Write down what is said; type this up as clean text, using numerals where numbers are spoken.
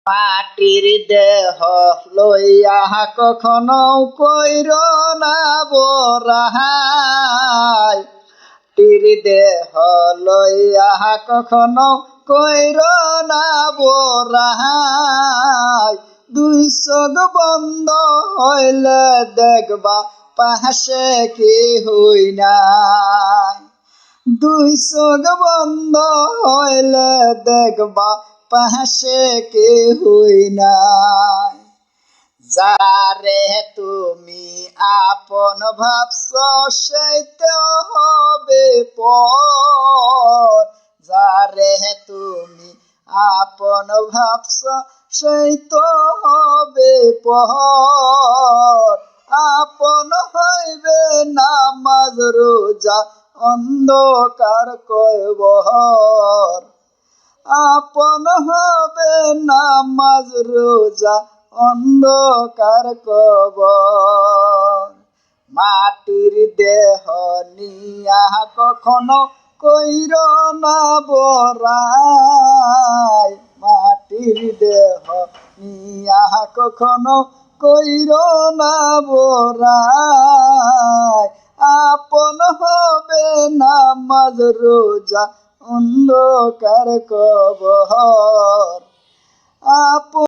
মাটির দেহ লইয়া কখনো কইর না বড়াই, মাটির দেহ লইয়া কখনো কইর না বড়াই। দুই চোখ বন্ধ হইলে দেখবা পাশে কি হই নাই, দুই চোখ বন্ধ হইলে দেখবা পাশে কে হই নাই। যারে তুমি আপন ভাবছ সেই তো হবে পর, যারে তুমি আপন ভাবছ সেই তো হবে পর। আপন হইবে নামাজ রোজা অন্ধকার কয়বহর, আপন হবে নামাজ রোজা অন্ধকার কবর। মাটির দেহ নিয়া কখনো কইর না বড়াই, মাটির দেহ নিয়া কখনো কইর না বড়াই। আপন হবে নামাজ রোজা অন্ধকার কবর, আপন